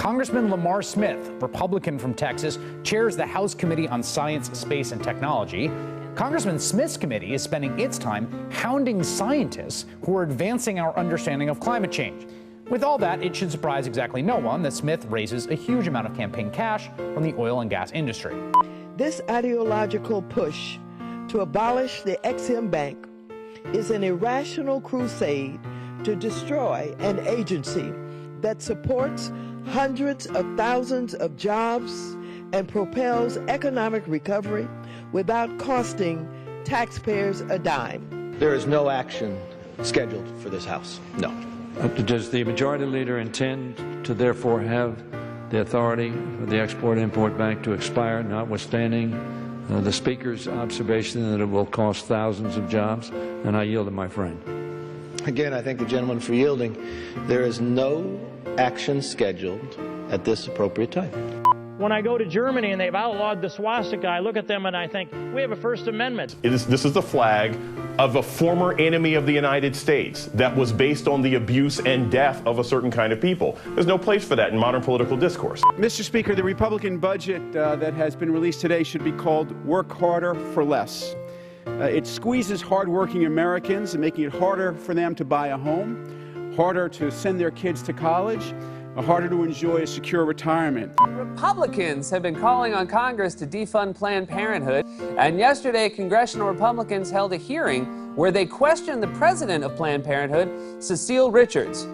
Congressman Lamar Smith, Republican from Texas, chairs the House Committee on Science, Space, and Technology. Congressman Smith's committee is spending its time hounding scientists who are advancing our understanding of climate change. With all that, it should surprise exactly no one that Smith raises a huge amount of campaign cash from the oil and gas industry. This ideological push to abolish the Exim Bank is an irrational crusade to destroy an agency that supports hundreds of thousands of jobs and propels economic recovery without costing taxpayers a dime. There is no action scheduled for this House. No. Does the Majority Leader intend to therefore have the authority for the Export-Import Bank to expire, notwithstanding the Speaker's observation that it will cost thousands of jobs? And I yield to my friend. Again, I thank the gentleman for yielding. There is no action scheduled at this appropriate time. When I go to Germany and they've outlawed the swastika, I look at them and I think, we have a First Amendment. This is the flag of a former enemy of the United States that was based on the abuse and death of a certain kind of people. There's no place for that in modern political discourse. Mr. Speaker, the Republican budget that has been released today should be called Work Harder for Less. It squeezes hardworking Americans, making it harder for them to buy a home, harder to send their kids to college, harder to enjoy a secure retirement. Republicans have been calling on Congress to defund Planned Parenthood, and yesterday congressional Republicans held a hearing where they questioned the president of Planned Parenthood, Cecile Richards.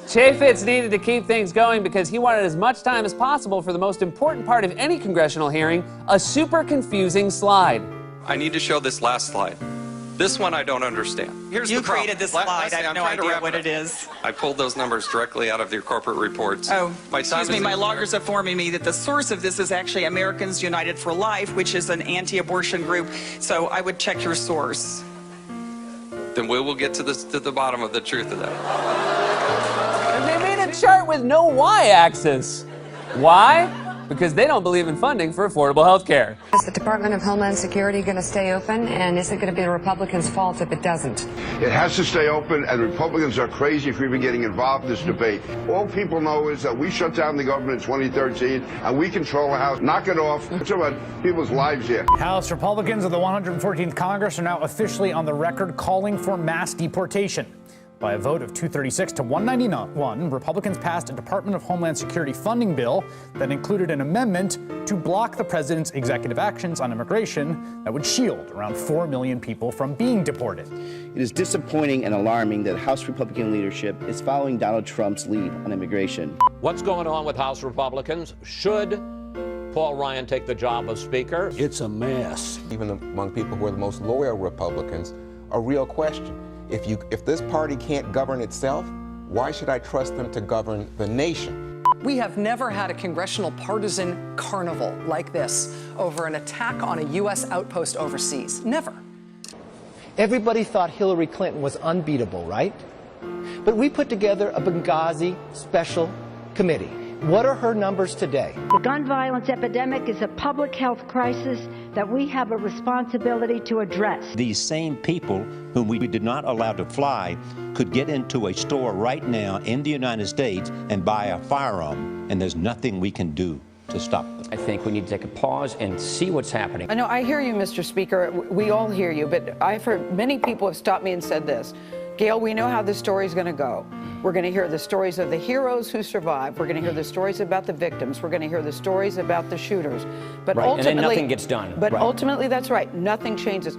Chaffetz needed to keep things going because he wanted as much time as possible for the most important part of any congressional hearing, a super confusing slide. I need to show this last slide. This one I don't understand. Here's you the problem. created this slide. I have no idea what it is. I pulled those numbers directly out of your corporate reports. Oh, excuse me, my loggers are informing me that the source of this is actually Americans United for Life, which is an anti-abortion group. So I would check your source. Then we will get to the bottom of the truth of that. And they made a chart with no y-axis. Why? Because they don't believe in funding for affordable health care. Is the Department of Homeland Security going to stay open, and is it going to be the Republicans' fault if it doesn't? It has to stay open, and Republicans are crazy for even getting involved in this debate. All people know is that we shut down the government in 2013, and we control the House. Knock it off. It's about people's lives here. House Republicans of the 114th Congress are now officially on the record calling for mass deportation. By a vote of 236 to 191, Republicans passed a Department of Homeland Security funding bill that included an amendment to block the president's executive actions on immigration that would shield around 4 million people from being deported. It is disappointing and alarming that House Republican leadership is following Donald Trump's lead on immigration. What's going on with House Republicans? Should Paul Ryan take the job of Speaker? It's a mess. Even among people who are the most loyal Republicans, a real question. If this party can't govern itself, why should I trust them to govern the nation? We have never had a congressional partisan carnival like this over an attack on a U.S. outpost overseas. Never. Everybody thought Hillary Clinton was unbeatable, right? But we put together a Benghazi special committee. What are her numbers today? The gun violence epidemic is a public health crisis that we have a responsibility to address. These same people whom we did not allow to fly could get into a store right now in the United States and buy a firearm, and there's nothing we can do to stop them. I think we need to take a pause and see what's happening. I know, I hear you, Mr. Speaker. We all hear you, but I've heard many people have stopped me and said this. Gail, we know how this story's going to go. We're going to hear the stories of the heroes who survived. We're going to hear the stories about the victims. We're going to hear the stories about the shooters. But right, ultimately, and then nothing gets done. But ultimately, that's right. Nothing changes.